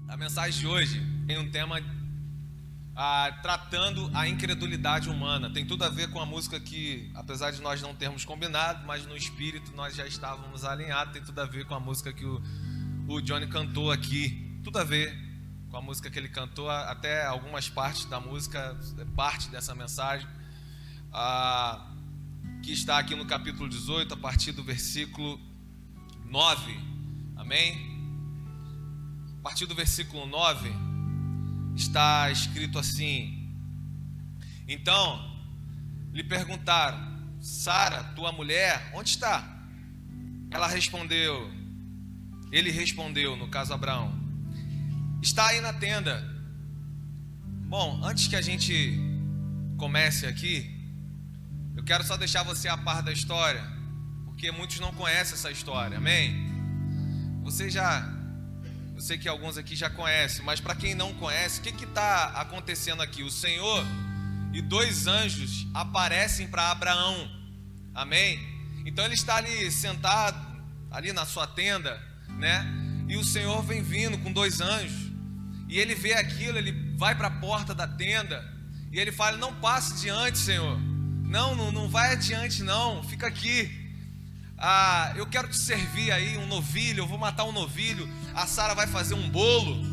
A mensagem de hoje tem um tema tratando a incredulidade humana. Tem tudo a ver com a música que, apesar de nós não termos combinado, mas no espírito nós já estávamos alinhados. Tem tudo a ver com a música que o Johnny cantou aqui. Tudo a ver com a música que ele cantou. Até algumas partes da música, parte dessa mensagem, que está aqui no capítulo 18, a partir do versículo 9. Amém? A partir do versículo 9 está escrito assim: então lhe perguntaram: Sara, tua mulher, onde está? Ele respondeu, no caso Abraão: está aí na tenda. Bom, antes que a gente comece aqui, eu quero só deixar você a par da história, porque muitos não conhecem essa história, amém? Eu sei que alguns aqui já conhecem, mas para quem não conhece, o que está acontecendo aqui? O Senhor e dois anjos aparecem para Abraão, amém? Então ele está ali sentado, ali na sua tenda, né? E o Senhor vem vindo com dois anjos, e ele vê aquilo, ele vai para a porta da tenda, e ele fala: não passe diante, Senhor, não vai adiante não, fica aqui. Eu quero te servir aí um novilho, eu vou matar um novilho, a Sara vai fazer um bolo,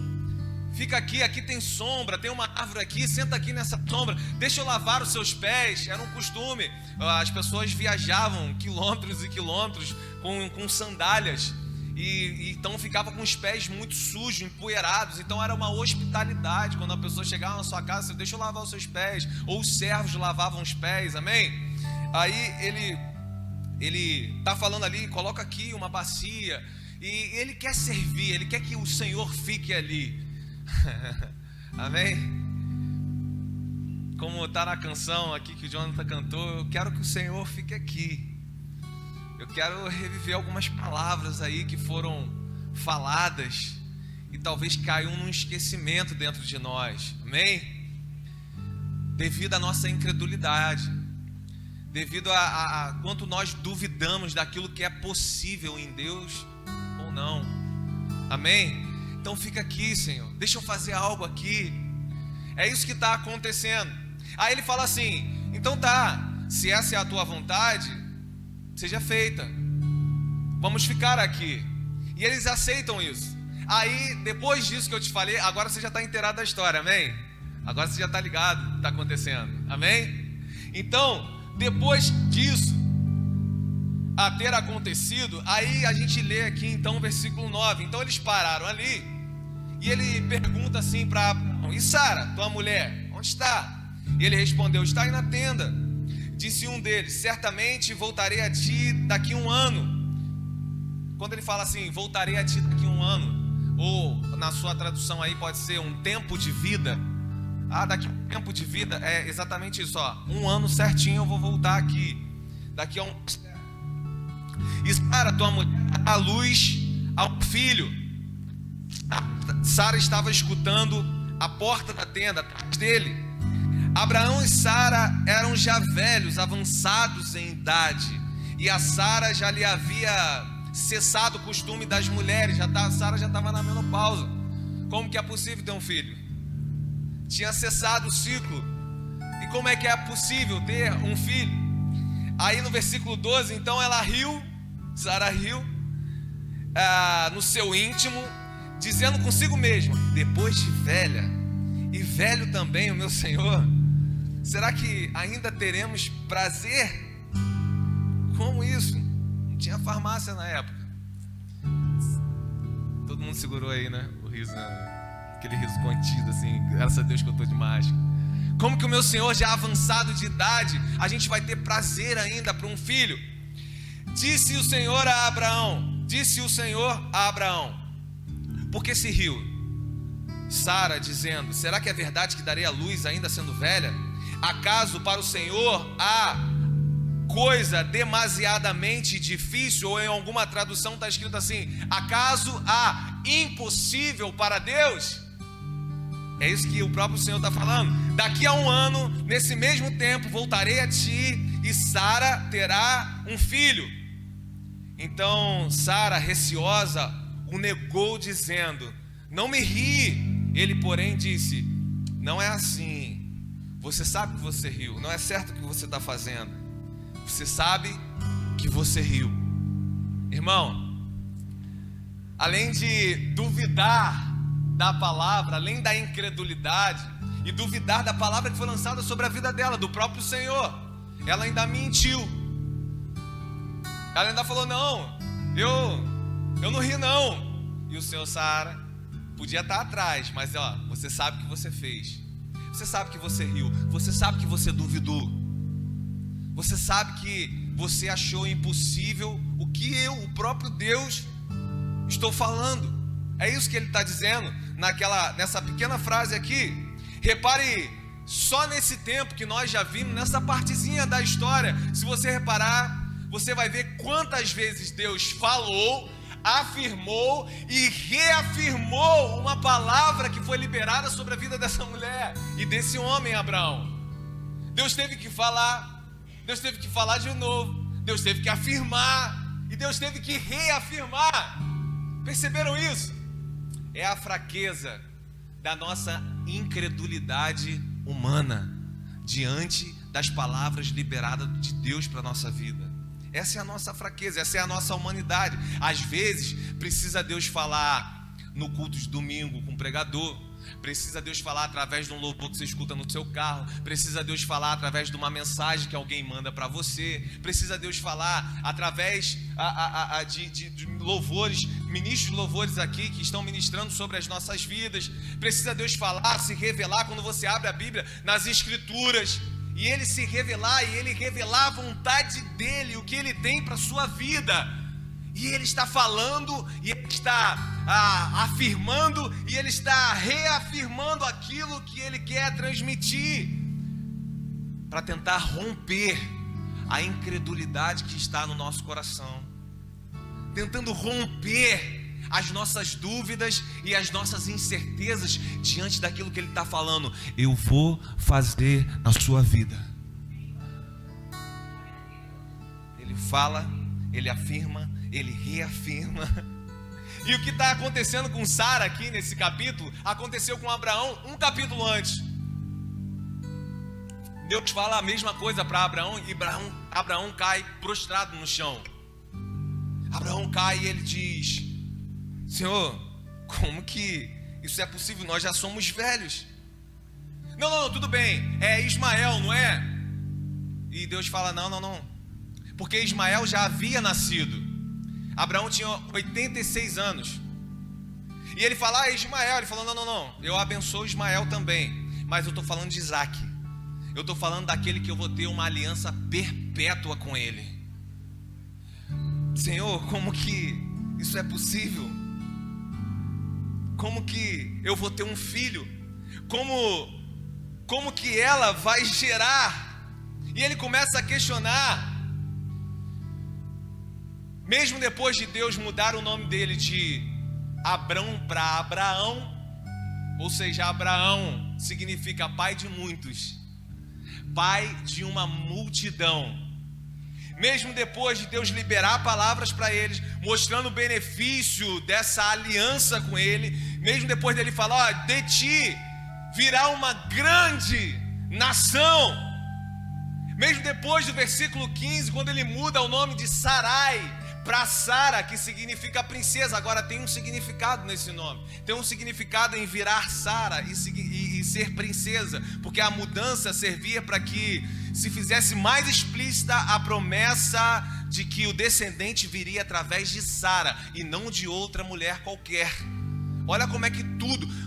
fica aqui tem sombra, tem uma árvore aqui, senta aqui nessa sombra, deixa eu lavar os seus pés. Era um costume, as pessoas viajavam quilômetros e quilômetros com sandálias, e então ficava com os pés muito sujos, empoeirados. Então era uma hospitalidade, quando a pessoa chegava na sua casa: deixa eu lavar os seus pés, ou os servos lavavam os pés, amém? Aí ele está falando ali: coloca aqui uma bacia, e ele quer servir, ele quer que o Senhor fique ali. Amém? Como está na canção aqui que o Jonathan cantou: eu quero que o Senhor fique aqui. Eu quero reviver algumas palavras aí que foram faladas e talvez caiam num esquecimento dentro de nós, amém? Devido à nossa incredulidade, devido a quanto nós duvidamos daquilo que é possível em Deus ou não, amém? Então fica aqui, Senhor, deixa eu fazer algo aqui. É isso que está acontecendo. Aí ele fala assim: então tá, se essa é a tua vontade, seja feita, vamos ficar aqui. E eles aceitam isso. Aí depois disso que eu te falei, agora você já está inteirado da história, amém? Agora você já está ligado o que está acontecendo, amém? Então, depois disso a ter acontecido, aí a gente lê aqui então o versículo 9. Então eles pararam ali, e ele pergunta assim para Abraão: e Sara, tua mulher, onde está? E ele respondeu: está aí na tenda. Disse um deles: certamente voltarei a ti daqui a um ano. Quando ele fala assim, voltarei a ti daqui a um ano, ou na sua tradução aí pode ser um tempo de vida. Daqui a um tempo de vida, é exatamente isso, um ano certinho eu vou voltar aqui, daqui a um... E Sara, tua mulher, dá luz ao filho. Sara estava escutando a porta da tenda atrás dele. Abraão e Sara eram já velhos, avançados em idade, e a Sara já lhe havia cessado o costume das mulheres. Sara já estava na menopausa. Como que é possível ter um filho? Tinha cessado o ciclo. E como é que é possível ter um filho? Aí no versículo 12, então ela riu, Sara riu, no seu íntimo, dizendo consigo mesma: depois de velha, e velho também o meu Senhor, será que ainda teremos prazer? Como isso? Não tinha farmácia na época. Todo mundo segurou aí, né? O riso, aquele riso contido assim. Graças a Deus que eu estou de máscara. Como que o meu Senhor, já avançado de idade, a gente vai ter prazer ainda para um filho? Disse o Senhor a Abraão: por que se riu Sara, dizendo: será que é verdade que darei a luz ainda sendo velha? Acaso para o Senhor há coisa demasiadamente difícil? Ou em alguma tradução está escrito assim: acaso há impossível para Deus? É isso que o próprio Senhor está falando. Daqui a um ano, nesse mesmo tempo, voltarei a ti, e Sara terá um filho. Então Sara, receosa, o negou, dizendo: Não me ri. Ele, porém, disse: não é assim. Você sabe que você riu. Não é certo o que você está fazendo. Você sabe que você riu. Irmão, além de duvidar da palavra, além da incredulidade e duvidar da palavra que foi lançada sobre a vida dela, do próprio Senhor, ela ainda mentiu. Ela ainda falou: não, eu não ri não. E o Senhor: Sara, podia estar atrás, mas você sabe o que você fez. Você sabe que você riu. Você sabe que você duvidou. Você sabe que você achou impossível o que eu, o próprio Deus, estou falando. É isso que ele está dizendo nessa pequena frase aqui. Repare só nesse tempo que nós já vimos, nessa partezinha da história. Se você reparar, você vai ver quantas vezes Deus falou, afirmou e reafirmou uma palavra que foi liberada sobre a vida dessa mulher e desse homem, Abraão. Deus teve que falar, Deus teve que falar de novo, Deus teve que afirmar e Deus teve que reafirmar. Perceberam isso? É a fraqueza da nossa incredulidade humana diante das palavras liberadas de Deus para a nossa vida. Essa é a nossa fraqueza, essa é a nossa humanidade. Às vezes precisa Deus falar no culto de domingo com o pregador, precisa Deus falar através de um louvor que você escuta no seu carro, precisa Deus falar através de uma mensagem que alguém manda para você, precisa Deus falar através de louvores, ministros de louvores aqui que estão ministrando sobre as nossas vidas, precisa Deus falar, se revelar quando você abre a Bíblia nas Escrituras, e Ele se revelar, e Ele revelar a vontade dEle, o que Ele tem para a sua vida. E Ele está falando, e Ele está afirmando, e Ele está reafirmando aquilo que Ele quer transmitir, para tentar romper a incredulidade que está no nosso coração, tentando romper as nossas dúvidas e as nossas incertezas diante daquilo que Ele está falando. Eu vou fazer na sua vida. Ele fala, Ele afirma, Ele reafirma. E o que está acontecendo com Sara aqui nesse capítulo, aconteceu com Abraão um capítulo antes. Deus fala a mesma coisa para Abraão, e Abraão cai prostrado no chão. Abraão cai e ele diz: Senhor, como que isso é possível? Nós já somos velhos. Não, tudo bem, é Ismael, não é? E Deus fala: não, porque Ismael já havia nascido. Abraão tinha 86 anos. E ele fala: Ismael. Ele falou: não, eu abençoo Ismael também, mas eu estou falando de Isaac. Eu estou falando daquele que eu vou ter uma aliança perpétua com ele. Senhor, como que isso é possível? Como que eu vou ter um filho? Como que ela vai gerar? E ele começa a questionar. Mesmo depois de Deus mudar o nome dele de Abrão para Abraão, ou seja, Abraão significa pai de muitos, pai de uma multidão. Mesmo depois de Deus liberar palavras para eles, mostrando o benefício dessa aliança com ele, mesmo depois dele falar: de ti virá uma grande nação, mesmo depois do versículo 15, quando ele muda o nome de Sarai para Sara, que significa princesa, agora tem um significado nesse nome, tem um significado em virar Sara e ser princesa, porque a mudança servia para que se fizesse mais explícita a promessa de que o descendente viria através de Sara e não de outra mulher qualquer. Olha como é que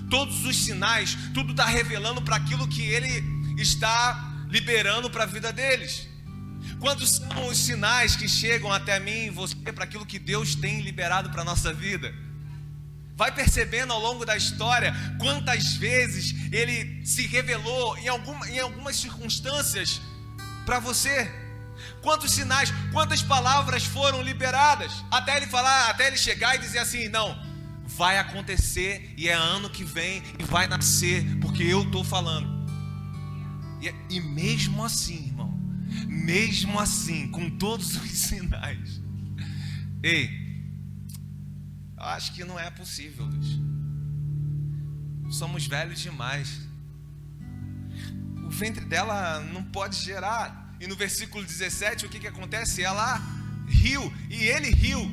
todos os sinais, tudo está revelando para aquilo que ele está liberando para a vida deles. Quantos são os sinais que chegam até mim e você para aquilo que Deus tem liberado para a nossa vida? Vai percebendo ao longo da história quantas vezes Ele se revelou em algumas circunstâncias para você. Quantos sinais, quantas palavras foram liberadas até Ele falar, até Ele chegar e dizer assim: não, vai acontecer e é ano que vem e vai nascer, porque eu estou falando. E mesmo assim, irmão, mesmo assim, com todos os sinais, eu acho que não é possível, Luiz. somos velhos demais. O ventre dela não pode gerar. E no versículo 17, o que acontece? Ela riu, e ele riu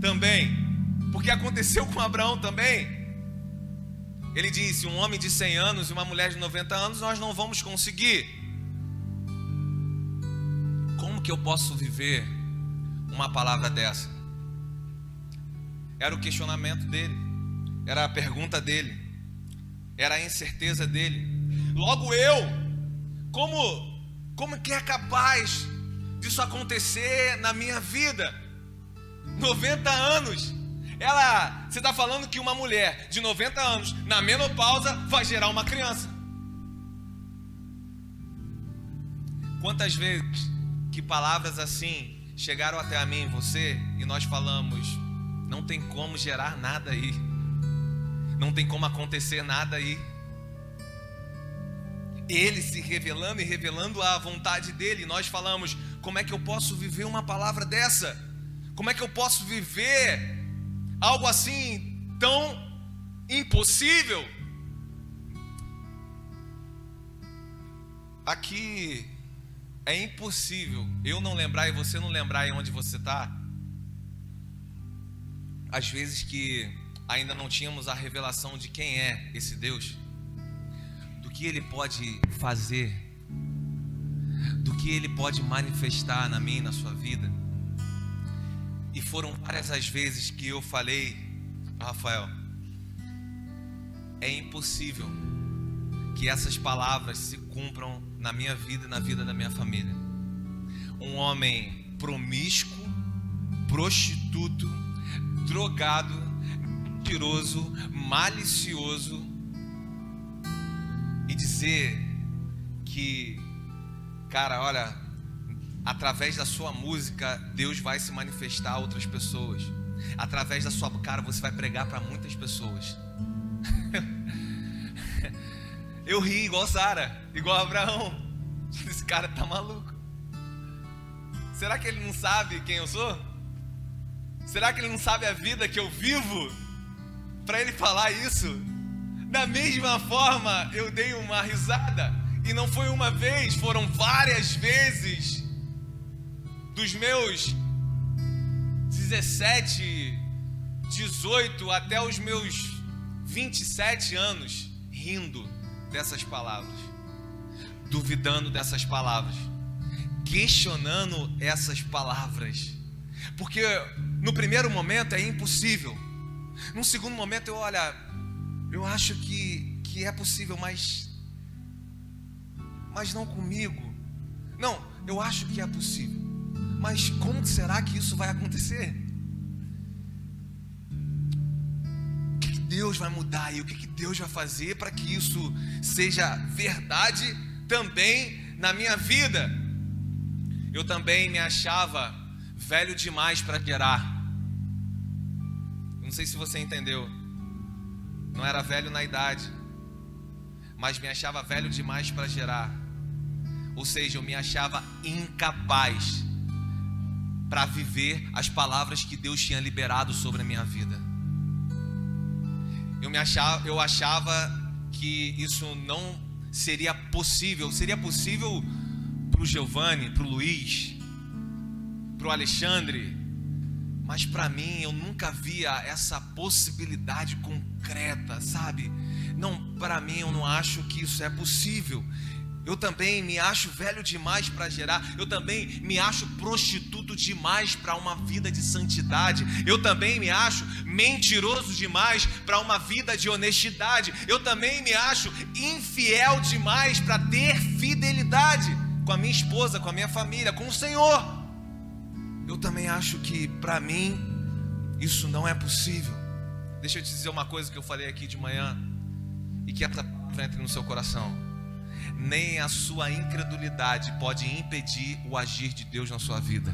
também, porque aconteceu com Abraão também. Ele disse: um homem de 100 anos e uma mulher de 90 anos nós não vamos conseguir. Como que eu posso viver uma palavra dessa? Era o questionamento dele, era a pergunta dele, era a incerteza dele. Logo eu, como que é capaz disso acontecer na minha vida? 90 anos. Você está falando que uma mulher de 90 anos, na menopausa, vai gerar uma criança. Quantas vezes que palavras assim chegaram até a mim e você, e nós falamos: não tem como gerar nada aí, não tem como acontecer nada aí. Ele se revelando e revelando a vontade dele, e nós falamos: como é que eu posso viver uma palavra dessa? Como é que eu posso viver algo assim tão impossível? Aqui é impossível eu não lembrar e você não lembrar em onde você está. Às vezes que ainda não tínhamos a revelação de quem é esse Deus, do que Ele pode fazer, do que Ele pode manifestar na minha e na sua vida. E foram várias as vezes que eu falei: Rafael, é impossível que essas palavras se cumpram na minha vida e na vida da minha família. Um homem promíscuo, prostituto, drogado, mentiroso, malicioso, e dizer que, cara, olha, através da sua música Deus vai se manifestar a outras pessoas. Através da sua cara você vai pregar para muitas pessoas. Eu ri igual Sara, igual Abraão. Esse cara tá maluco. Será que ele não sabe quem eu sou? Será que ele não sabe a vida que eu vivo para ele falar isso? Da mesma forma eu dei uma risada, e não foi uma vez, foram várias vezes. Dos meus 17, 18 até os meus 27 anos, rindo dessas palavras, duvidando dessas palavras, questionando essas palavras, porque no primeiro momento é impossível, no segundo momento eu acho que é possível, mas não comigo. Não, eu acho que é possível, mas como será que isso vai acontecer? O que Deus vai mudar aí? O que Deus vai fazer para que isso seja verdade também na minha vida? Eu também me achava velho demais para gerar. Não sei se você entendeu. Não era velho na idade, mas me achava velho demais para gerar. Ou seja, eu me achava incapaz para viver as palavras que Deus tinha liberado sobre a minha vida. Eu achava que isso não seria possível. Seria possível para o Giovanni, para o Luiz, para o Alexandre, mas para mim eu nunca via essa possibilidade concreta, sabe? Não, para mim eu não acho que isso é possível. Eu também me acho velho demais para gerar. Eu também me acho prostituto demais para uma vida de santidade. Eu também me acho mentiroso demais para uma vida de honestidade. Eu também me acho infiel demais para ter fidelidade com a minha esposa, com a minha família, com o Senhor. Eu também acho que para mim isso não é possível. Deixa eu te dizer uma coisa que eu falei aqui de manhã e que essa palavra entre no seu coração. Nem a sua incredulidade pode impedir o agir de Deus na sua vida.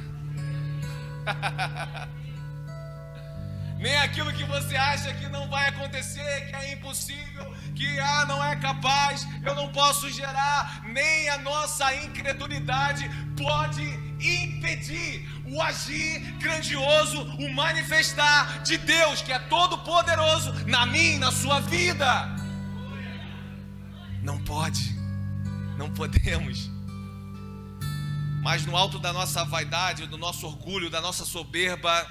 Nem aquilo que você acha que não vai acontecer, que é impossível, que não é capaz, eu não posso gerar. Nem a nossa incredulidade pode impedir o agir grandioso, o manifestar de Deus, que é todo poderoso na minha e na sua vida. Não pode, não podemos. Mas no alto da nossa vaidade, do nosso orgulho, da nossa soberba,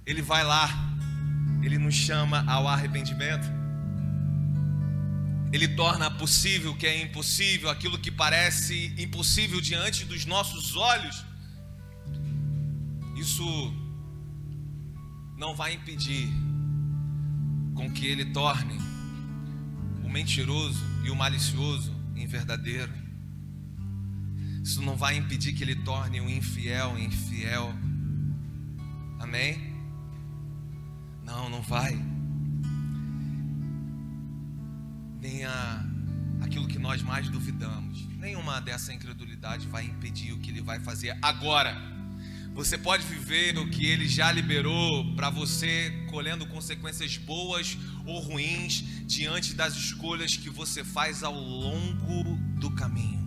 Ele vai lá, Ele nos chama ao arrependimento. Ele torna possível o que é impossível, aquilo que parece impossível diante dos nossos olhos. Isso não vai impedir com que Ele torne o mentiroso e o malicioso em verdadeiro. Isso não vai impedir que Ele torne o infiel em fiel. Amém? Não vai. Nem aquilo que nós mais duvidamos. Nenhuma dessa incredulidade vai impedir o que Ele vai fazer agora. Você pode viver o que Ele já liberou para você, colhendo consequências boas ou ruins diante das escolhas que você faz ao longo do caminho.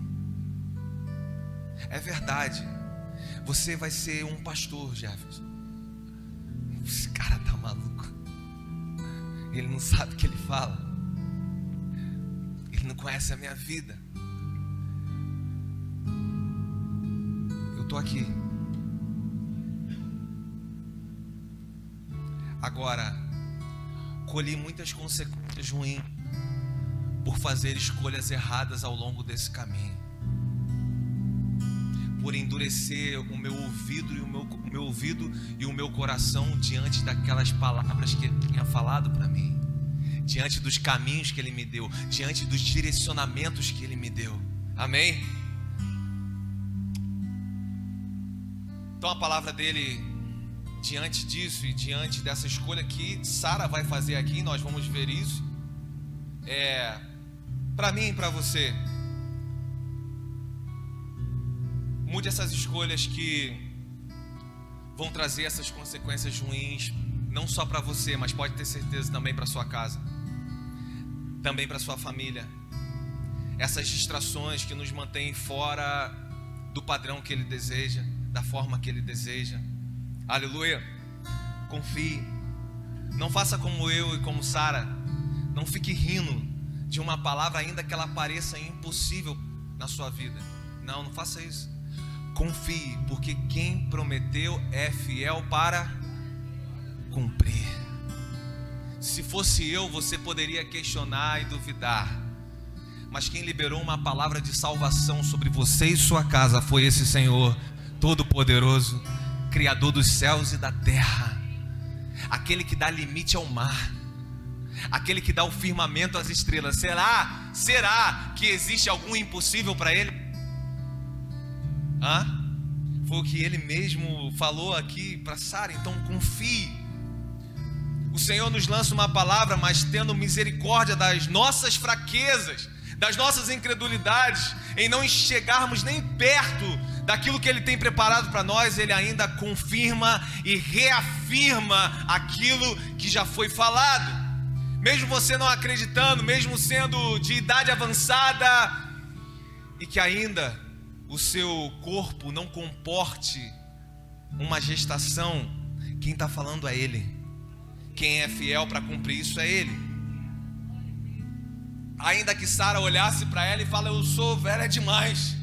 É verdade. Você vai ser um pastor, Jefferson. Esse cara tá maluco. Ele não sabe o que ele fala. Ele não conhece a minha vida. Eu tô aqui. Agora, colhi muitas consequências ruins por fazer escolhas erradas ao longo desse caminho, por endurecer o meu ouvido e o meu coração diante daquelas palavras que Ele tinha falado para mim, diante dos caminhos que Ele me deu, diante dos direcionamentos que Ele me deu. Amém? Então a palavra dele, diante disso e diante dessa escolha que Sara vai fazer aqui, nós vamos ver isso, para mim e para você. Mude essas escolhas que vão trazer essas consequências ruins, não só para você, mas pode ter certeza também para sua casa, também para sua família. Essas distrações que nos mantêm fora do padrão que Ele deseja, da forma que Ele deseja. Aleluia. Confie. Não faça como eu e como Sara. Não fique rindo de uma palavra, ainda que ela pareça impossível na sua vida. Não faça isso. Confie, porque quem prometeu é fiel para cumprir. Se fosse eu, você poderia questionar e duvidar, mas quem liberou uma palavra de salvação sobre você e sua casa foi esse Senhor Todo-Poderoso, Criador dos céus e da terra, aquele que dá limite ao mar, aquele que dá o firmamento às estrelas. Será que existe algum impossível para Ele? Foi o que Ele mesmo falou aqui para Sara. Então confie. O Senhor nos lança uma palavra, mas tendo misericórdia das nossas fraquezas, das nossas incredulidades, em não chegarmos nem perto daquilo que Ele tem preparado para nós, Ele ainda confirma e reafirma aquilo que já foi falado. Mesmo você não acreditando, mesmo sendo de idade avançada e que ainda o seu corpo não comporte uma gestação, quem está falando é Ele. Quem é fiel para cumprir isso é Ele. Ainda que Sara olhasse para ela e fale: eu sou velha demais,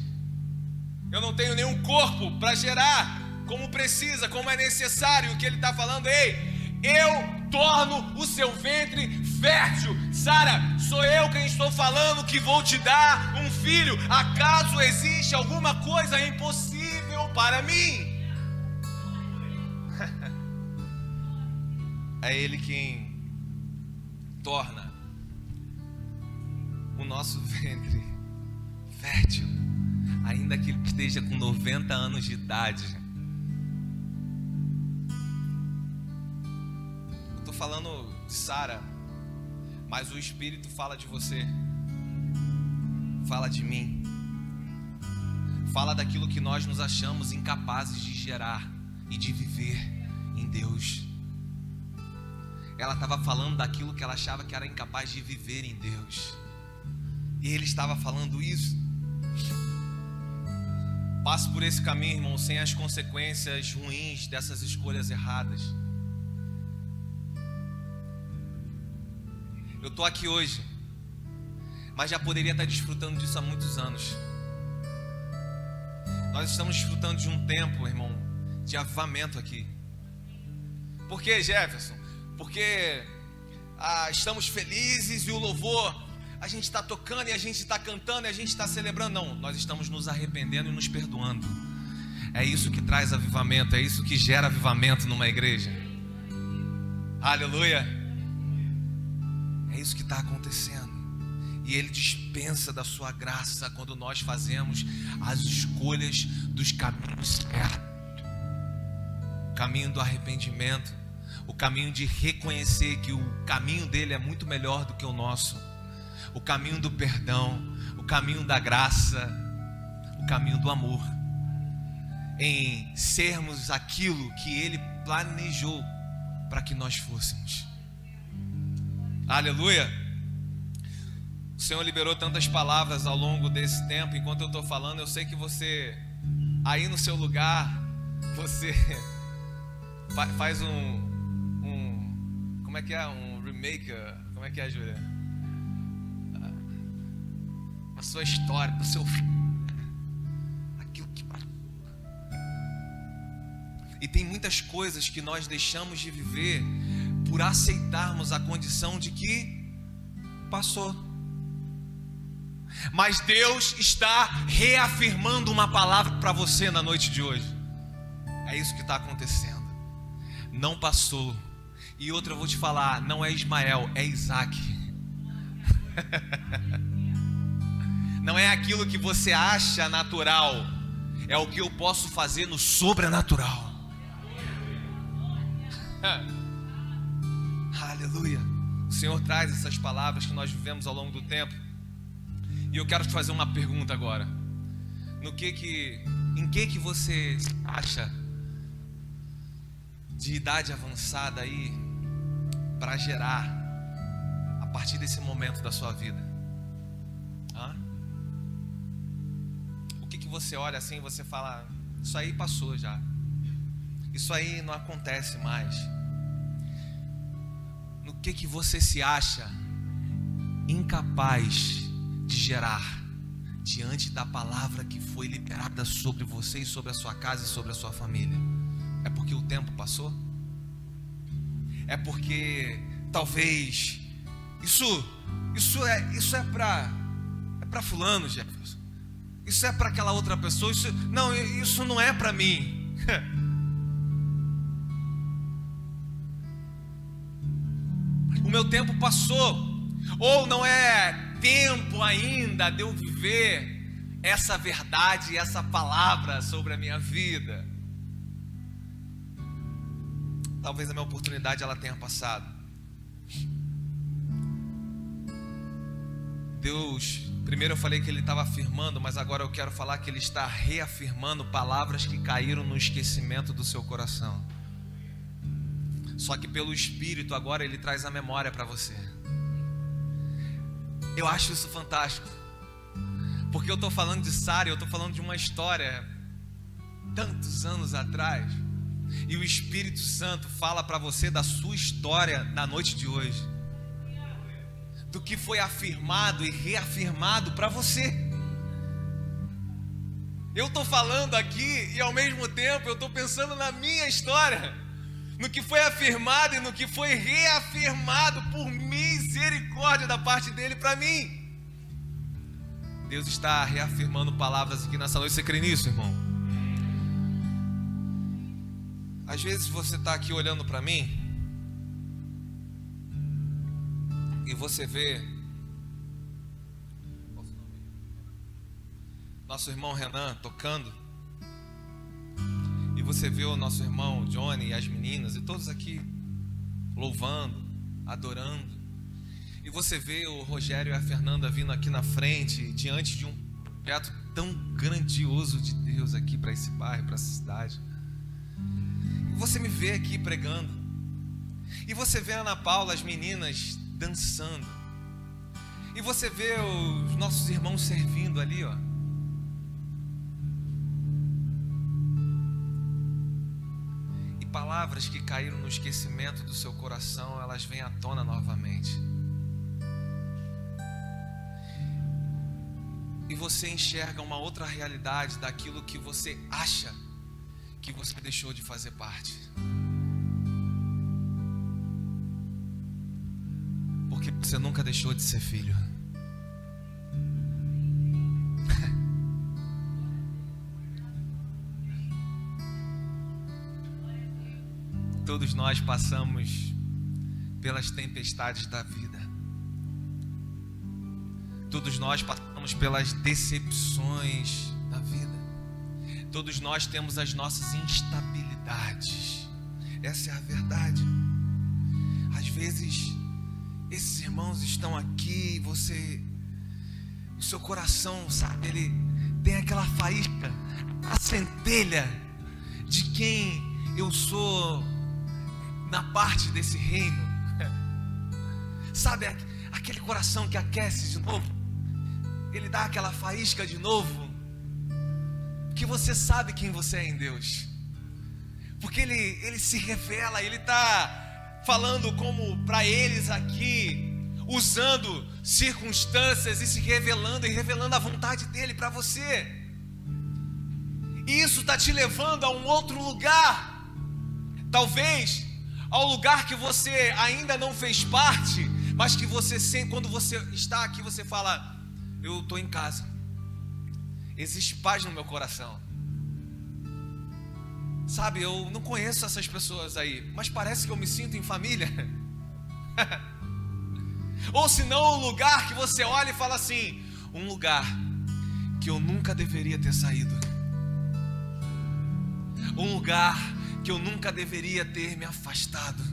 eu não tenho nenhum corpo para gerar como precisa, como é necessário. O que Ele está falando: ei, eu torno o seu ventre fértil. Sara, sou eu quem estou falando que vou te dar um filho. Acaso existe alguma coisa impossível para mim? É Ele quem torna o nosso ventre fértil, ainda que Ele esteja com 90 anos de idade. Eu estou falando de Sara, mas o Espírito fala de você, fala de mim, fala daquilo que nós nos achamos incapazes de gerar e de viver em Deus. Ela estava falando daquilo que ela achava que era incapaz de viver em Deus, e Ele estava falando isso. Passe por esse caminho, irmão, sem as consequências ruins dessas escolhas erradas. Eu estou aqui hoje, mas já poderia estar desfrutando disso há muitos anos. Nós estamos desfrutando de um tempo, irmão, de avivamento aqui. Por que, Jefferson? Porque estamos felizes e o louvor, a gente está tocando e a gente está cantando e a gente está celebrando. Não, nós estamos nos arrependendo e nos perdoando. É isso que traz avivamento, é isso que gera avivamento numa igreja. Aleluia. É isso que está acontecendo. E Ele dispensa da sua graça quando nós fazemos as escolhas dos caminhos certos. O caminho do arrependimento, o caminho de reconhecer que o caminho dele é muito melhor do que o nosso, o caminho do perdão, o caminho da graça, o caminho do amor, em sermos aquilo que Ele planejou para que nós fôssemos. Aleluia. O Senhor liberou tantas palavras ao longo desse tempo. Enquanto eu estou falando, eu sei que você, aí no seu lugar, você faz como é que é? Um remake, como é que é, Júlia? A sua história, do seu aquilo que... E tem muitas coisas que nós deixamos de viver por aceitarmos a condição de que passou. Mas Deus está reafirmando uma palavra para você na noite de hoje. É isso que está acontecendo. Não passou. E outra eu vou te falar, não é Ismael, é Isaac. Não é aquilo que você acha natural, é o que eu posso fazer no sobrenatural. Aleluia. O Senhor traz essas palavras que nós vivemos ao longo do tempo. E eu quero te fazer uma pergunta agora. Em que você acha de idade avançada aí para gerar a partir desse momento da sua vida? O que você olha assim e você fala, isso aí passou já. Isso aí não acontece mais. No que você se acha incapaz de gerar diante da palavra que foi liberada sobre você e sobre a sua casa e sobre a sua família? É porque o tempo passou? É porque talvez isso é para fulano, Jefferson. Isso é para aquela outra pessoa. Isso não é para mim. O meu tempo passou. Ou não é tempo ainda de eu viver essa verdade, essa palavra sobre a minha vida. Talvez a minha oportunidade ela tenha passado. Deus, primeiro eu falei que Ele estava afirmando, mas agora eu quero falar que Ele está reafirmando palavras que caíram no esquecimento do seu coração. Só que pelo Espírito agora Ele traz a memória para você. Eu acho isso fantástico, porque eu estou falando de Sara, eu estou falando de uma história tantos anos atrás, e o Espírito Santo fala para você da sua história na noite de hoje, do que foi afirmado e reafirmado para você. Eu estou falando aqui e ao mesmo tempo eu estou pensando na minha história, no que foi afirmado e no que foi reafirmado por misericórdia da parte dele para mim. Deus está reafirmando palavras aqui nessa noite. Você crê nisso, irmão? Às vezes você está aqui olhando para mim e você vê nosso irmão Renan tocando, e você vê o nosso irmão Johnny e as meninas e todos aqui louvando, adorando, e você vê o Rogério e a Fernanda vindo aqui na frente diante de um projeto tão grandioso de Deus aqui para esse bairro, para essa cidade. E você me vê aqui pregando, e você vê a Ana Paula, as meninas dançando, e você vê os nossos irmãos servindo ali, ó. Palavras que caíram no esquecimento do seu coração, elas vêm à tona novamente. e você enxerga uma outra realidade daquilo que você acha que você deixou de fazer parte. Porque você nunca deixou de ser filho. Todos nós passamos pelas tempestades da vida. Todos nós passamos pelas decepções da vida. Todos nós temos as nossas instabilidades. Essa é a verdade. Às vezes, esses irmãos estão aqui e o seu coração, sabe, ele tem aquela faísca, a centelha de quem eu sou na parte desse reino. Sabe, aquele coração que aquece de novo, ele dá aquela faísca de novo, que você sabe quem você é em Deus, porque ele se revela, ele está falando como para eles aqui, usando circunstâncias e se revelando, e revelando a vontade dele para você, e isso está te levando a um outro lugar, talvez ao lugar que você ainda não fez parte, mas que você, quando você está aqui, você fala: eu estou em casa, existe paz no meu coração. Sabe, eu não conheço essas pessoas aí, mas parece que eu me sinto em família. Ou se não, um lugar que você olha e fala assim: um lugar que eu nunca deveria ter saído, um lugar que eu nunca deveria ter me afastado,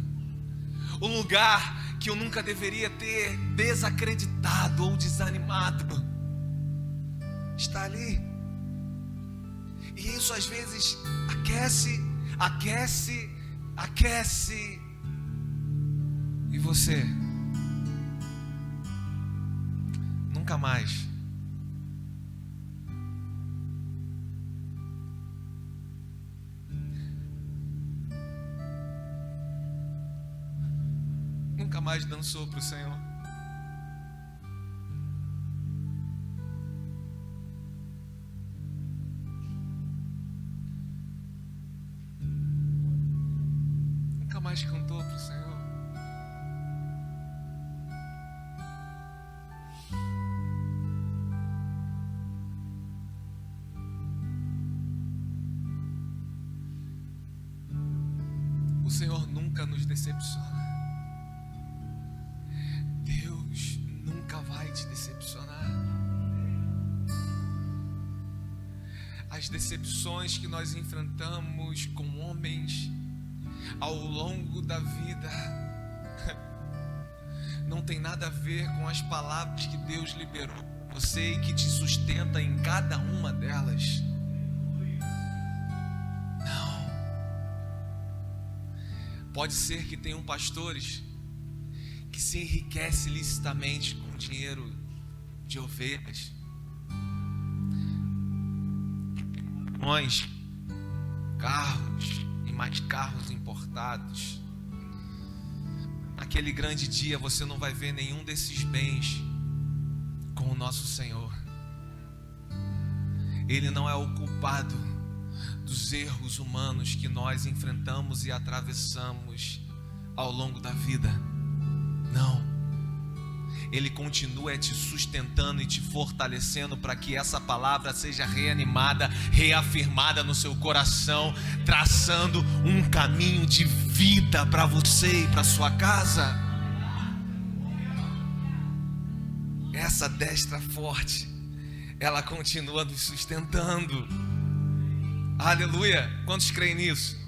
um lugar que eu nunca deveria ter desacreditado ou desanimado, está ali. E isso às vezes aquece, e você nunca mais dançou para o Senhor. Nunca mais cantou para o Senhor. O Senhor nunca nos decepciona. Deus nunca vai te decepcionar. As decepções que nós enfrentamos com homens ao longo da vida não tem nada a ver com as palavras que Deus liberou para você e que te sustenta em cada uma delas. Não. Pode ser que tenham pastores que se enriquece licitamente com dinheiro de ovelhas, carros e mais carros importados. Naquele grande dia você não vai ver nenhum desses bens com o nosso Senhor. Ele não é o culpado dos erros humanos que nós enfrentamos e atravessamos ao longo da vida. Não, Ele continua te sustentando e te fortalecendo para que essa palavra seja reanimada, reafirmada no seu coração, traçando um caminho de vida para você e para sua casa. Essa destra forte, ela continua nos sustentando. Aleluia! Quantos creem nisso?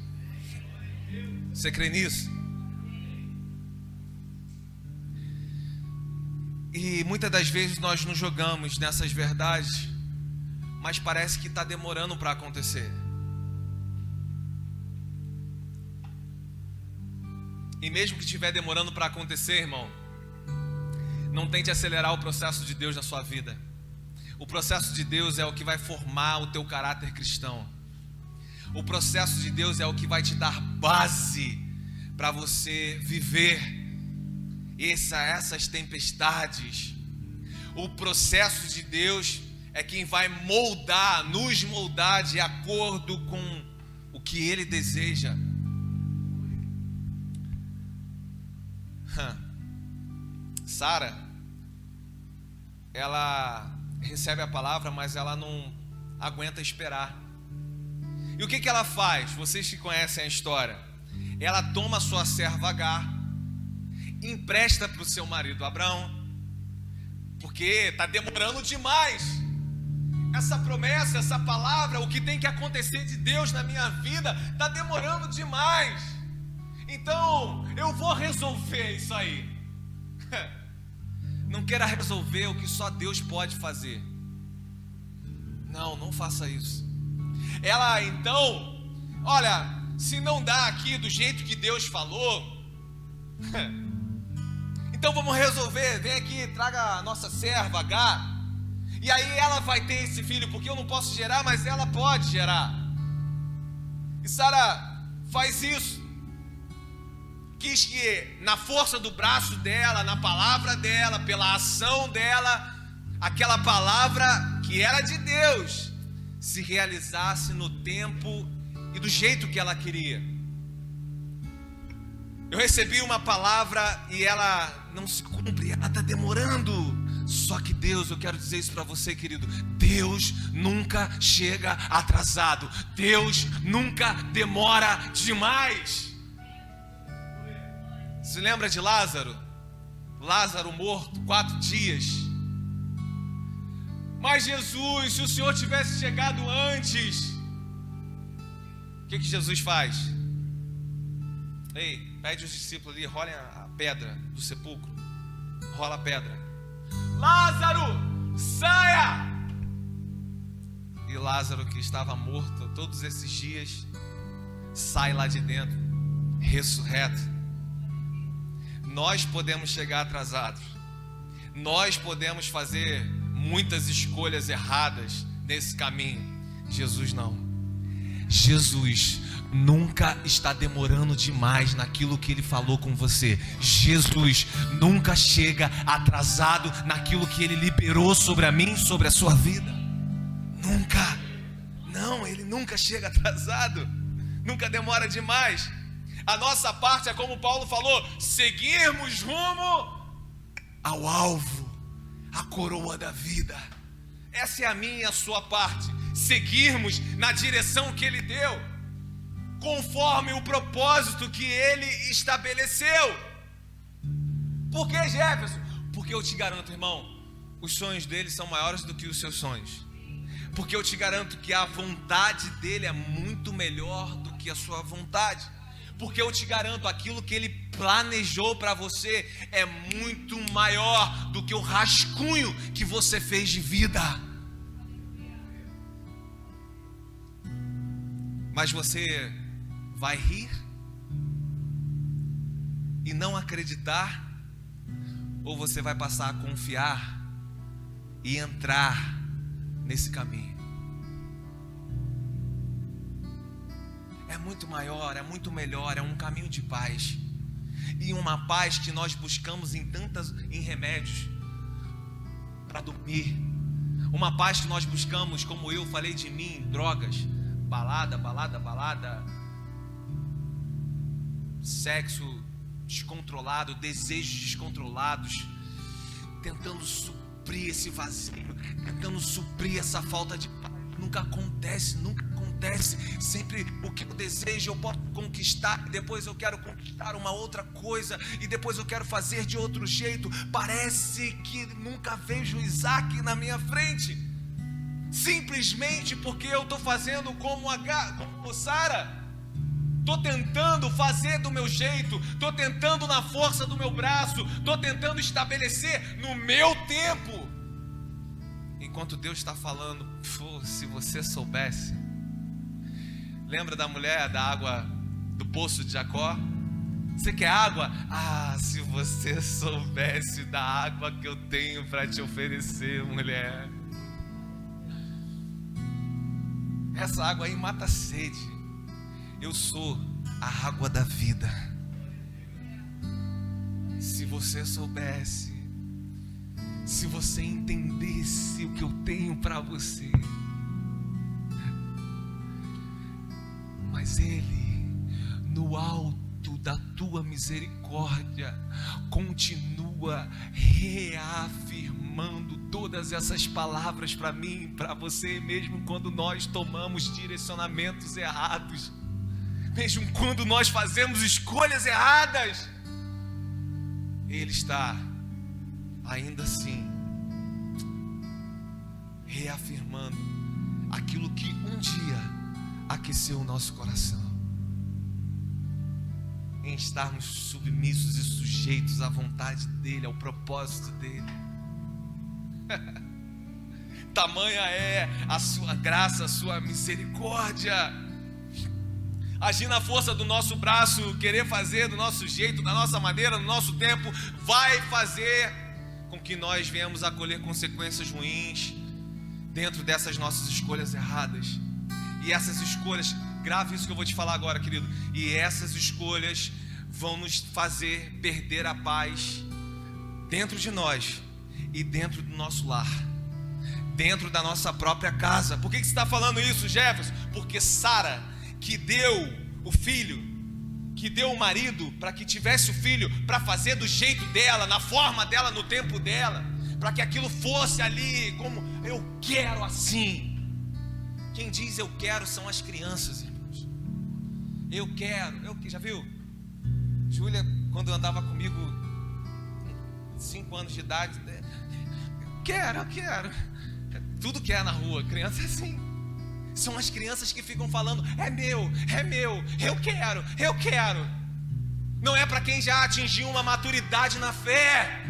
Você crê nisso? E muitas das vezes nós nos jogamos nessas verdades, mas parece que está demorando para acontecer. E mesmo que estiver demorando para acontecer, irmão, não tente acelerar o processo de Deus na sua vida. O processo de Deus é o que vai formar o teu caráter cristão. O processo de Deus é o que vai te dar base para você viver essas tempestades. O processo de Deus é quem vai moldar, nos moldar de acordo com o que Ele deseja. Sara, ela recebe a palavra, mas ela não aguenta esperar. E o que ela faz? Vocês que conhecem a história, ela toma a sua serva Agar, empresta para o seu marido Abraão, porque está demorando demais. Essa promessa, essa palavra, o que tem que acontecer de Deus na minha vida, está demorando demais. Então, eu vou resolver isso aí. Não queira resolver o que só Deus pode fazer. Não faça isso. Ela então, olha, se não dá aqui do jeito que Deus falou, então vamos resolver. Vem aqui, traga a nossa serva Agar, e aí ela vai ter esse filho, porque eu não posso gerar, mas ela pode gerar. E Sara faz isso. Quis que na força do braço dela, na palavra dela, pela ação dela, aquela palavra que era de Deus se realizasse no tempo e do jeito que ela queria. Eu recebi uma palavra e ela não se cumpre, ela está demorando. Só que Deus, eu quero dizer isso para você, querido, Deus nunca chega atrasado, Deus nunca demora demais. Se lembra de Lázaro? Lázaro morto, 4 dias. Mas Jesus, se o Senhor tivesse chegado antes, o que Jesus faz? Ei, pede os discípulos ali, rolem a pedra do sepulcro. Rola a pedra. Lázaro, saia! E Lázaro, que estava morto todos esses dias, sai lá de dentro, ressurreto. Nós podemos chegar atrasados, nós podemos fazer muitas escolhas erradas nesse caminho. Jesus não. Jesus nunca está demorando demais naquilo que Ele falou com você. Jesus nunca chega atrasado naquilo que Ele liberou sobre a mim, sobre a sua vida. Nunca. Não, Ele nunca chega atrasado, nunca demora demais. A nossa parte é como Paulo falou, seguirmos rumo ao alvo, a coroa da vida. Essa é a minha e a sua parte. Seguirmos na direção que Ele deu, conforme o propósito que Ele estabeleceu. Por que, Jefferson? Porque eu te garanto, irmão, os sonhos dele são maiores do que os seus sonhos. Porque eu te garanto que a vontade dele é muito melhor do que a sua vontade. Porque eu te garanto, aquilo que Ele planejou para você é muito maior do que o rascunho que você fez de vida. Mas você vai rir e não acreditar, ou você vai passar a confiar e entrar nesse caminho? É muito maior, é muito melhor, é um caminho de paz. E uma paz que nós buscamos em remédios para dormir. Uma paz que nós buscamos, como eu falei de mim, drogas, balada, sexo descontrolado, desejos descontrolados, tentando suprir esse vazio, tentando suprir essa falta de paz. Nunca acontece. Sempre o que eu desejo eu posso conquistar, e depois eu quero conquistar uma outra coisa, e depois eu quero fazer de outro jeito. Parece que nunca vejo Isaac na minha frente, simplesmente porque eu estou fazendo como Sara. Estou tentando fazer do meu jeito, estou tentando na força do meu braço, estou tentando estabelecer no meu tempo, enquanto Deus está falando, se você soubesse. Lembra da mulher da água do poço de Jacó? Você quer água? Se você soubesse da água que eu tenho para te oferecer, mulher. Essa água aí mata a sede. Eu sou a água da vida. Se você soubesse se você entendesse o que eu tenho para você. Mas Ele, no alto da tua misericórdia, continua reafirmando todas essas palavras para mim, para você, mesmo quando nós tomamos direcionamentos errados, mesmo quando nós fazemos escolhas erradas, Ele está ainda assim reafirmando aquilo que um dia aqueceu o nosso coração, em estarmos submissos e sujeitos à vontade dEle, ao propósito dEle. Tamanha é a sua graça, a sua misericórdia. Agir na força do nosso braço, querer fazer do nosso jeito, da nossa maneira, no nosso tempo, vai fazer com que nós venhamos a colher consequências ruins dentro dessas nossas escolhas erradas. E essas escolhas, grave isso que eu vou te falar agora, querido, e essas escolhas vão nos fazer perder a paz dentro de nós e dentro do nosso lar, dentro da nossa própria casa. Por que você está falando isso, Jefferson? Porque Sara, que deu o filho, que deu o marido para que tivesse o filho, para fazer do jeito dela, na forma dela, no tempo dela, para que aquilo fosse ali como eu quero assim. Quem diz eu quero são as crianças, irmãos. Eu quero, já viu? Júlia, quando andava comigo, 5 anos de idade, eu quero. Tudo quer na rua, criança é assim. São as crianças que ficam falando, é meu, eu quero. Não é para quem já atingiu uma maturidade na fé,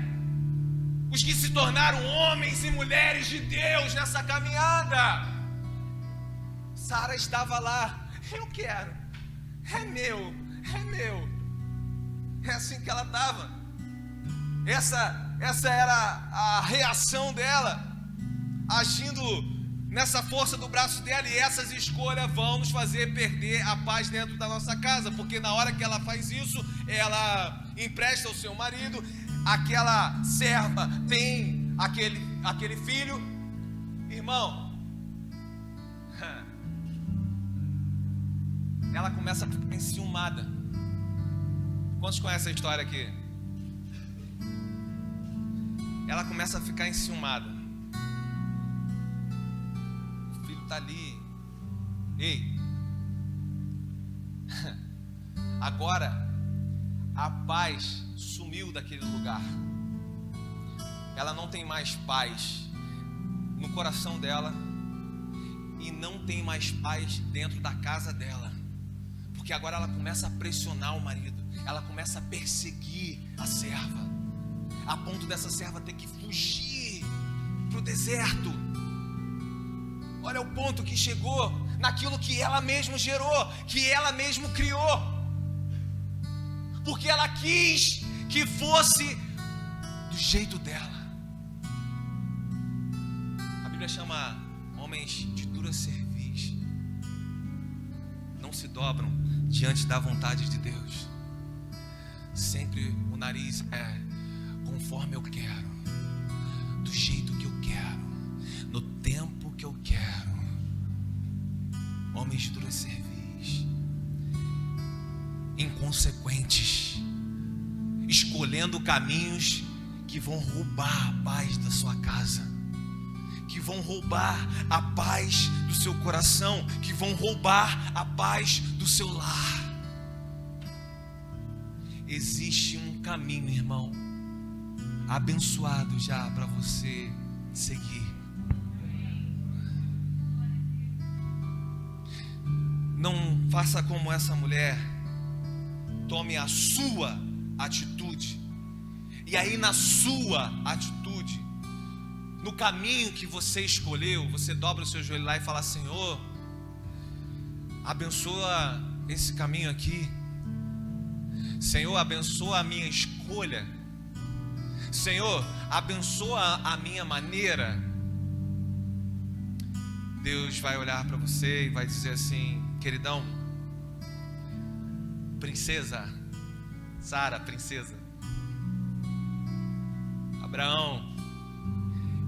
os que se tornaram homens e mulheres de Deus nessa caminhada. Sara estava lá, eu quero, é meu. É assim que ela estava. Essa era a reação dela, agindo nessa força do braço dela. E essas escolhas vão nos fazer perder a paz dentro da nossa casa, porque na hora que ela faz isso, ela empresta ao seu marido, aquela serva tem aquele filho, irmão, ela começa a ficar enciumada. Quantos conhecem a história aqui? Ela começa a ficar enciumada. O filho está ali. Ei, agora a paz sumiu daquele lugar. Ela não tem mais paz no coração dela e não tem mais paz dentro da casa dela, porque agora ela começa a pressionar o marido, ela começa a perseguir a serva, a ponto dessa serva ter que fugir para o deserto. Olha o ponto que chegou naquilo que ela mesma gerou, que ela mesma criou, porque ela quis que fosse do jeito dela. A Bíblia chama homens de dura cerviz, não se dobram diante da vontade de Deus. Sempre o nariz é conforme eu quero, do jeito que eu quero, no tempo que eu quero. Homens de dura cerviz, inconsequentes, escolhendo caminhos que vão roubar a paz da sua casa, que vão roubar a paz do seu coração, que vão roubar a paz do seu lar. Existe um caminho, irmão, abençoado já para você seguir. Não faça como essa mulher. Tome a sua atitude. E aí na sua atitude, no caminho que você escolheu, você dobra o seu joelho lá e fala: Senhor, abençoa esse caminho aqui. Senhor, abençoa a minha escolha. Senhor, abençoa a minha maneira. Deus vai olhar para você e vai dizer assim: queridão, princesa, Sara, princesa, Abraão,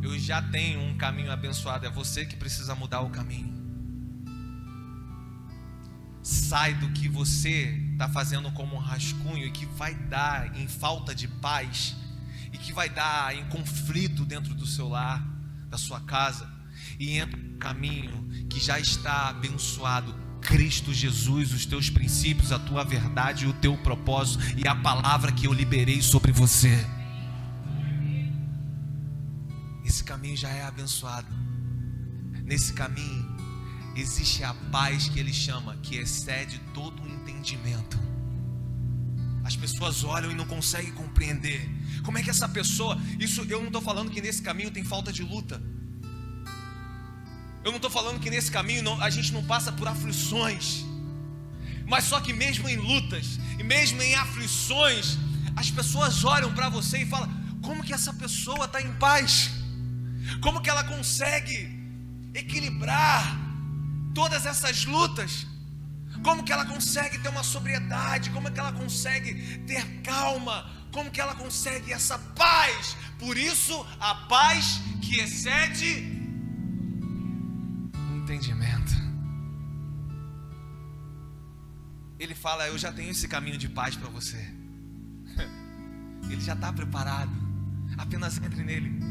eu já tenho um caminho abençoado. É você que precisa mudar o caminho. Sai do que você está fazendo como um rascunho e que vai dar em falta de paz, e que vai dar em conflito dentro do seu lar, da sua casa, e entra no caminho que já está abençoado. Cristo Jesus, os teus princípios, a tua verdade e o teu propósito, e a palavra que eu liberei sobre você. Esse caminho já é abençoado. Nesse caminho existe a paz que ele chama, que excede todo o entendimento. As pessoas olham e não conseguem compreender. Como é que essa pessoa... Isso, eu não estou falando que nesse caminho tem falta de luta. Eu não estou falando que nesse caminho a gente não passa por aflições. Mas só que mesmo em lutas e mesmo em aflições, as pessoas olham para você e falam: como que essa pessoa está em paz? Como que ela consegue equilibrar todas essas lutas? Como que ela consegue ter uma sobriedade? Como que ela consegue ter calma? Como que ela consegue essa paz? Por isso, a paz que excede o entendimento. Ele fala: eu já tenho esse caminho de paz para você. Ele já está preparado. Apenas entre nele.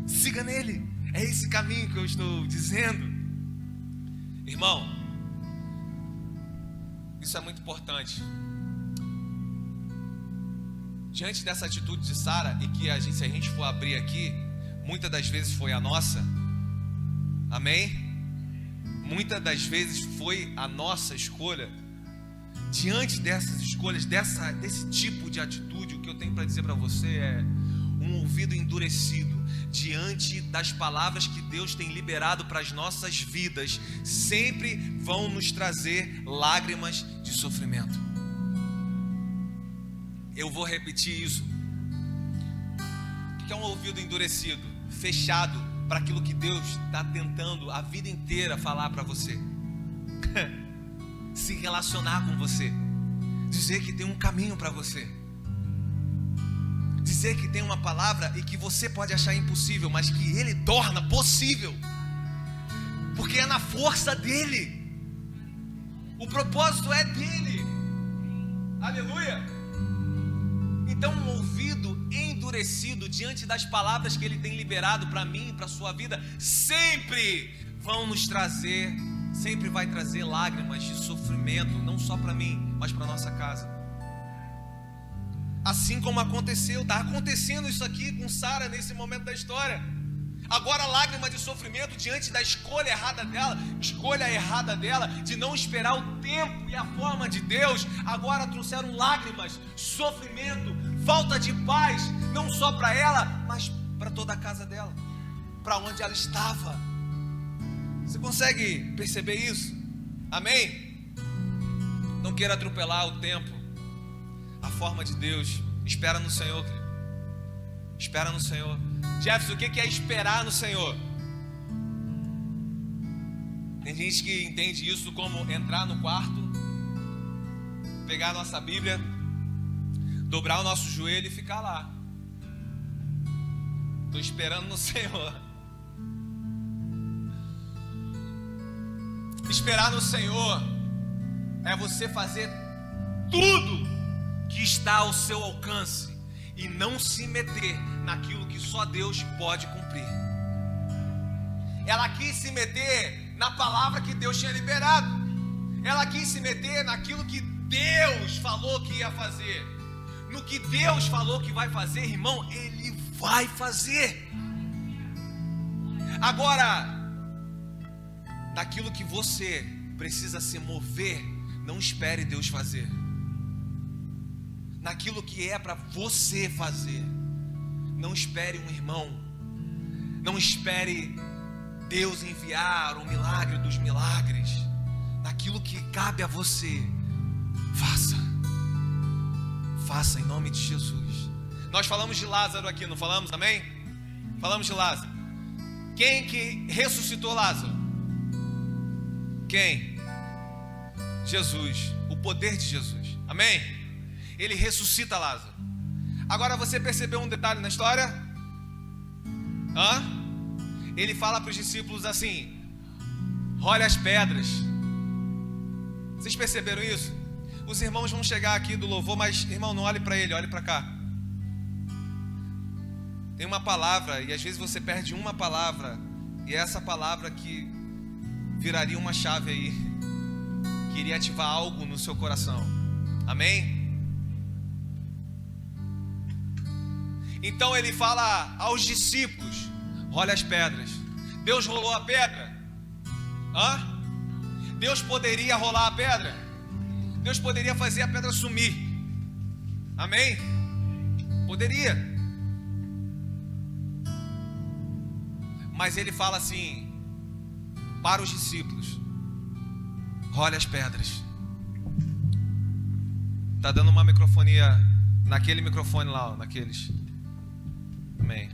Siga nele. É esse caminho que eu estou dizendo. Irmão, isso é muito importante. Diante dessa atitude de Sara, e que se a gente for abrir aqui, muitas das vezes foi a nossa. Amém? Muitas das vezes foi a nossa escolha. Diante dessas escolhas, desse tipo de atitude, o que eu tenho para dizer para você é: um ouvido endurecido diante das palavras que Deus tem liberado para as nossas vidas sempre vão nos trazer lágrimas de sofrimento. Eu vou repetir isso. O que é um ouvido endurecido? Fechado para aquilo que Deus está tentando a vida inteira falar para você. Se relacionar com você, dizer que tem um caminho para você, dizer que tem uma palavra e que você pode achar impossível, mas que Ele torna possível, porque é na força dEle, o propósito é dEle. Aleluia. Então, um ouvido endurecido diante das palavras que Ele tem liberado para mim e para a sua vida, sempre vai trazer lágrimas de sofrimento, não só para mim, mas para nossa casa. Assim como está acontecendo isso aqui com Sara nesse momento da história. Agora, lágrima de sofrimento diante da escolha errada dela de não esperar o tempo e a forma de Deus. Agora trouxeram lágrimas, sofrimento, falta de paz, não só para ela, mas para toda a casa dela, para onde ela estava. Você consegue perceber isso? Amém? Não queira atropelar o tempo, a forma de Deus. Espera no Senhor, querido. Espera no Senhor. Jefferson, o que é esperar no Senhor? Tem gente que entende isso como entrar no quarto, pegar a nossa Bíblia, dobrar o nosso joelho e ficar lá. Estou esperando no Senhor. Esperar no Senhor é você fazer tudo que está ao seu alcance e não se meter naquilo que só Deus pode cumprir. Ela quis se meter na palavra que Deus tinha liberado. Ela quis se meter naquilo que Deus falou que ia fazer. No que Deus falou que vai fazer, irmão, Ele vai fazer. Agora, daquilo que você precisa se mover, não espere Deus fazer. Naquilo que é para você fazer, não espere um irmão, não espere Deus enviar o milagre dos milagres. Naquilo que cabe a você, faça em nome de Jesus. Nós falamos de Lázaro aqui, não falamos? Amém? Falamos de Lázaro. Quem que ressuscitou Lázaro? Quem? Jesus. O poder de Jesus. Amém? Ele ressuscita Lázaro. Agora você percebeu um detalhe na história? ele fala para os discípulos assim: role as pedras. Vocês perceberam isso? Os irmãos vão chegar aqui do louvor, mas irmão, não olhe para ele, olhe para cá. Tem uma palavra, e às vezes você perde uma palavra, e é essa palavra que viraria uma chave aí, que iria ativar algo no seu coração. Amém? Então ele fala aos discípulos: role as pedras. Deus rolou a pedra? Deus poderia rolar a pedra? Deus poderia fazer a pedra sumir. Amém? Poderia. Mas ele fala assim para os discípulos: role as pedras. Tá dando uma microfonia naquele microfone lá, naqueles. Amém.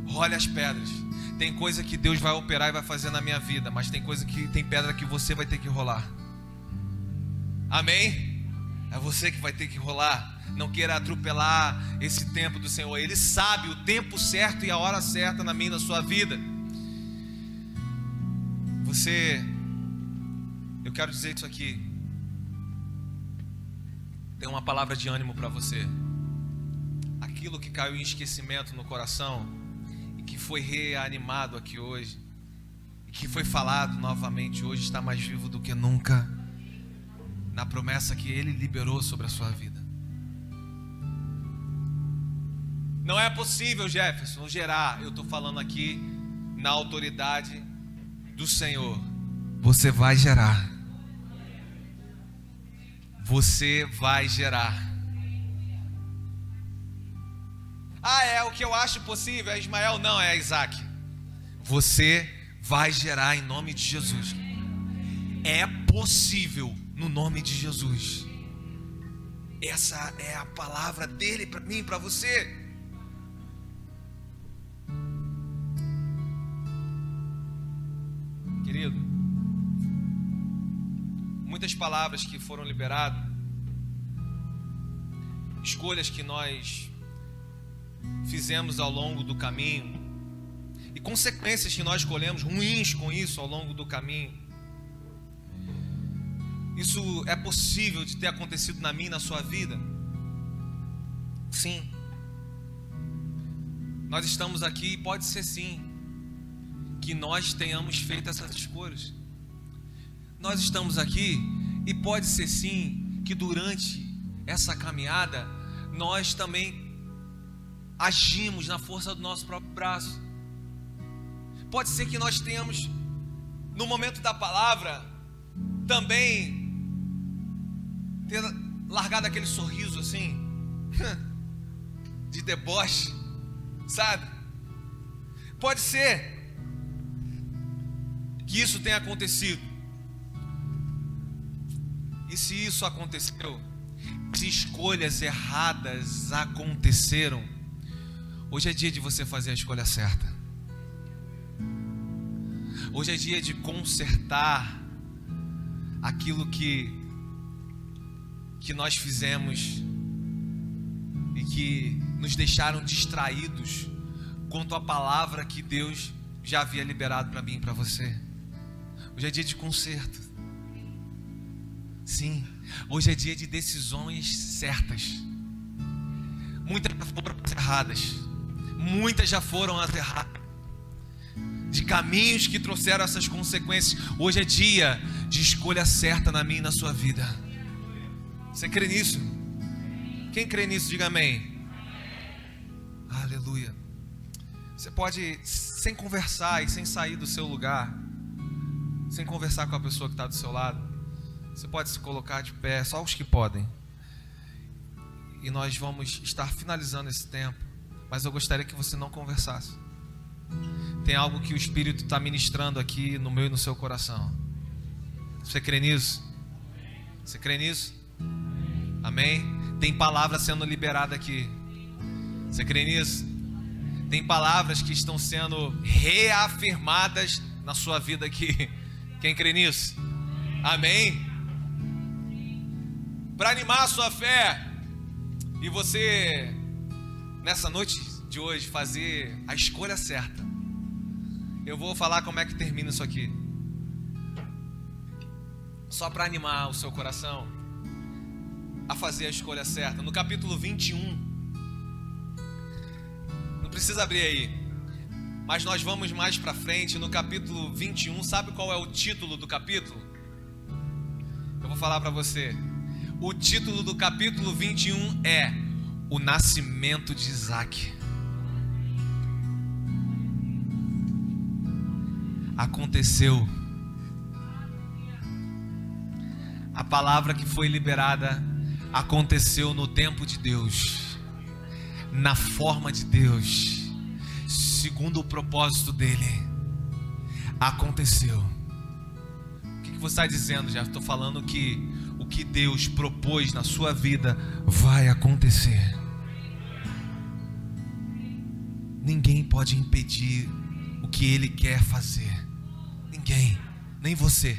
Role as pedras. Tem coisa que Deus vai operar e vai fazer na minha vida, mas tem pedra que você vai ter que rolar. Amém? É você que vai ter que rolar. Não queira atropelar esse tempo do Senhor. Ele sabe o tempo certo e a hora certa na minha e na sua vida. Eu quero dizer isso aqui. Tem uma palavra de ânimo para você. Aquilo que caiu em esquecimento no coração e que foi reanimado aqui hoje, e que foi falado novamente hoje, está mais vivo do que nunca, na promessa que Ele liberou sobre a sua vida. Não é possível, Jefferson, gerar. Eu estou falando aqui na autoridade do Senhor. Você vai gerar. Você vai gerar. É o que eu acho possível, é Ismael? Não, é Isaac. Você vai gerar em nome de Jesus. É possível no nome de Jesus. Essa é a palavra dele para mim e para você. Querido, muitas palavras que foram liberadas, escolhas que nós fizemos ao longo do caminho e consequências que nós escolhemos ruins com isso ao longo do caminho. Isso é possível de ter acontecido na minha e na sua vida? Sim. Nós estamos aqui e pode ser sim que nós tenhamos feito essas escolhas. Nós estamos aqui e pode ser sim que durante essa caminhada nós também agimos na força do nosso próprio braço. Pode ser que nós tenhamos, no momento da palavra, também ter largado aquele sorriso assim de deboche, sabe? Pode ser que isso tenha acontecido. E se isso aconteceu, se escolhas erradas aconteceram, hoje é dia de você fazer a escolha certa. Hoje é dia de consertar aquilo que nós fizemos e que nos deixaram distraídos quanto à palavra que Deus já havia liberado para mim e para você. Hoje é dia de conserto. Sim, hoje é dia de decisões certas. Muitas já foram as erradas. Muitas já foram as erradas. De caminhos que trouxeram essas consequências. Hoje é dia de escolha certa na minha e na sua vida. Você crê nisso? Quem crê nisso, diga amém. Aleluia. Você pode, sem conversar e sem sair do seu lugar, sem conversar com a pessoa que está do seu lado, você pode se colocar de pé, só os que podem. E nós vamos estar finalizando esse tempo, mas eu gostaria que você não conversasse. Tem algo que o Espírito está ministrando aqui no meu e no seu coração. Você crê nisso? Você crê nisso? Amém? Tem palavra sendo liberada aqui. Você crê nisso? Tem palavras que estão sendo reafirmadas na sua vida aqui. Quem crê nisso? Amém? Para animar a sua fé e você, nessa noite de hoje, fazer a escolha certa. Eu vou falar como é que termina isso aqui. Só para animar o seu coração a fazer a escolha certa. No capítulo 21, não precisa abrir aí, mas nós vamos mais para frente. No capítulo 21, sabe qual é o título do capítulo? Eu vou falar para você. O título do capítulo 21 é O Nascimento de Isaac. Aconteceu. A palavra que foi liberada aconteceu no tempo de Deus, na forma de Deus, segundo o propósito dele. Aconteceu. O que você está dizendo, Jeff? Estou falando que o que Deus propôs na sua vida vai acontecer. Ninguém pode impedir o que Ele quer fazer. Ninguém, nem você,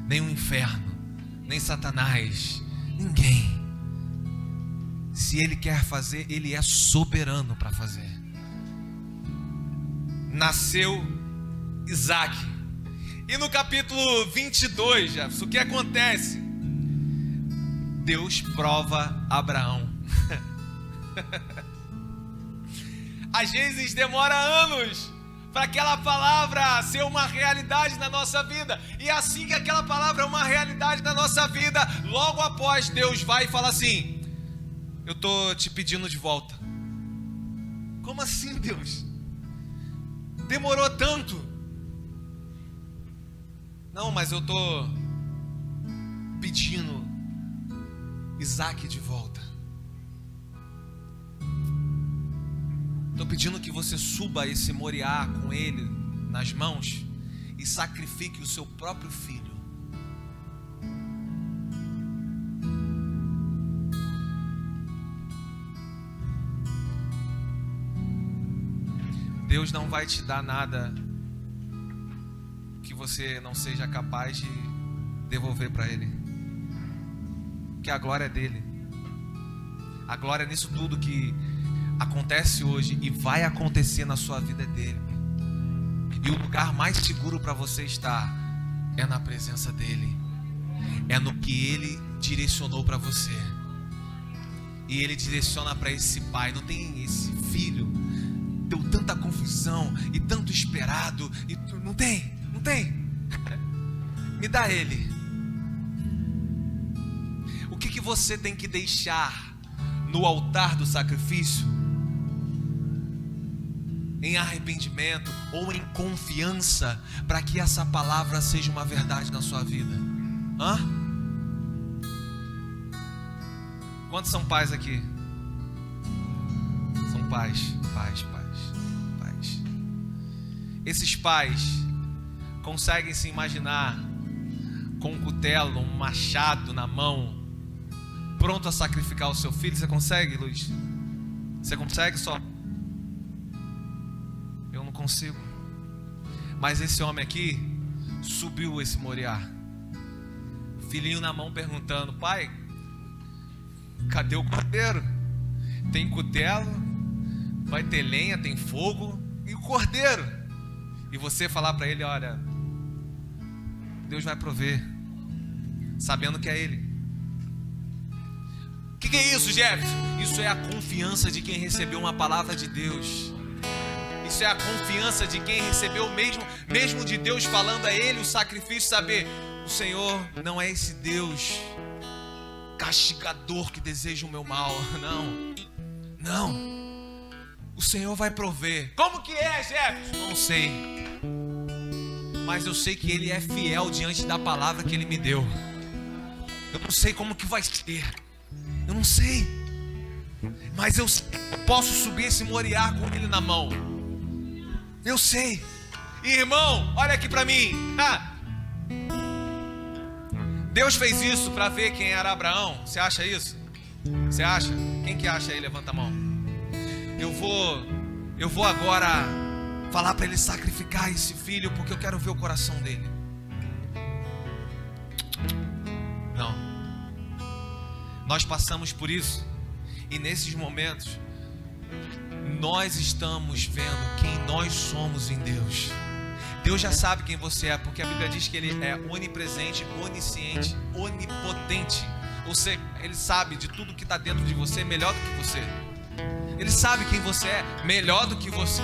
nem o inferno, nem Satanás, ninguém. Se Ele quer fazer, Ele é soberano para fazer. Nasceu Isaac. E no capítulo 22, Jefferson, o que acontece? Deus prova Abraão. Às vezes demora anos para aquela palavra ser uma realidade na nossa vida. E assim que aquela palavra é uma realidade na nossa vida, logo após Deus vai e fala assim: eu estou te pedindo de volta. Como assim, Deus? Demorou tanto? Não, mas eu estou pedindo Isaac de volta. Estou pedindo que você suba a esse Moriá com ele nas mãos e sacrifique o seu próprio filho. Deus não vai te dar nada que você não seja capaz de devolver para Ele, porque a glória é dele. A glória nisso tudo que acontece hoje e vai acontecer na sua vida é dele. E o lugar mais seguro para você estar é na presença dele, é no que ele direcionou para você. E ele direciona para esse pai. Não tem esse filho, deu tanta confusão e tanto esperado e não tem. Me dá ele. O que você tem que deixar no altar do sacrifício? Em arrependimento ou em confiança, para que essa palavra seja uma verdade na sua vida. Quantos são pais aqui? São pais. Esses pais conseguem se imaginar com um cutelo, um machado na mão, pronto a sacrificar o seu filho? Você consegue, Luiz? Você consegue só? Eu não consigo. Mas esse homem aqui subiu esse Moriá, filhinho na mão, perguntando: pai, cadê o cordeiro? Tem cutelo, vai ter lenha, tem fogo, e o cordeiro? E você falar para ele: olha, Deus vai prover, sabendo que é ele. O que é isso, Jefferson? Isso é a confiança de quem recebeu uma palavra de Deus. Isso é a confiança de quem recebeu mesmo de Deus falando a ele o sacrifício, saber: o Senhor não é esse Deus castigador que deseja o meu mal. Não. O Senhor vai prover. Como que é, Jefferson? Não sei. Mas eu sei que Ele é fiel diante da palavra que Ele me deu. Eu não sei como que vai ser. Eu não sei. Mas eu posso subir esse Moriá com Ele na mão. Eu sei. E, irmão, olha aqui para mim. Deus fez isso para ver quem era Abraão. Você acha isso? Você acha? Quem que acha aí? Levanta a mão. Eu vou agora falar para ele sacrificar esse filho, porque eu quero ver o coração dele. Não. Nós passamos por isso. E nesses momentos nós estamos vendo quem nós somos em Deus. Deus já sabe quem você é, porque a Bíblia diz que Ele é onipresente, onisciente, onipotente. Ou seja, Ele sabe de tudo que está dentro de você melhor do que você. Ele sabe quem você é melhor do que você.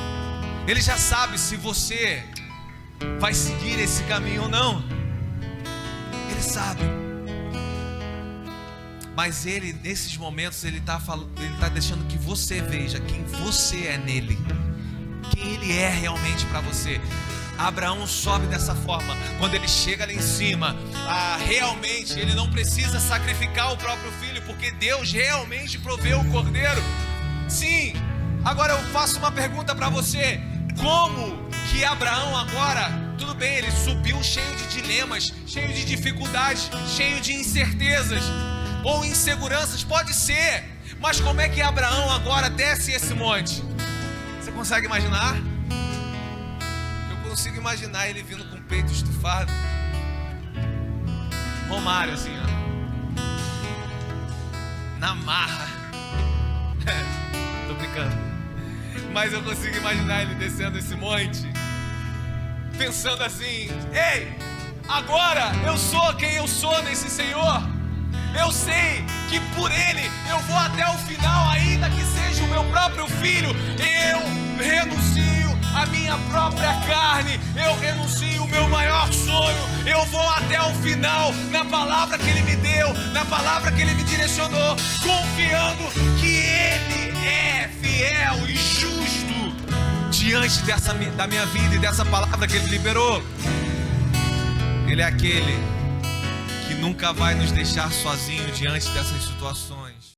Ele já sabe se você vai seguir esse caminho ou não. Ele sabe. Mas Ele, nesses momentos, Ele está deixando que você veja quem você é nele, quem Ele é realmente para você. Abraão sobe dessa forma. Quando ele chega lá em cima, realmente ele não precisa sacrificar o próprio filho, porque Deus realmente proveu o cordeiro. Sim. Agora eu faço uma pergunta para você: como que Abraão agora, tudo bem, ele subiu cheio de dilemas, cheio de dificuldades, cheio de incertezas ou inseguranças, pode ser, mas como é que Abraão agora desce esse monte? Você consegue imaginar? Eu consigo imaginar ele vindo com o peito estufado, Romário assim, ó, na marra. Tô brincando, mas eu consigo imaginar ele descendo esse monte, pensando assim: ei, agora eu sou quem eu sou nesse Senhor. Eu sei que por Ele eu vou até o final, ainda que seja o meu próprio filho. Eu renuncio a minha própria carne, eu renuncio o meu maior sonho. Eu vou até o final na palavra que Ele me deu, na palavra que Ele me direcionou, confiando que Ele é fiel e justo diante da minha vida e dessa palavra que Ele liberou. Ele é aquele que nunca vai nos deixar sozinhos diante dessas situações.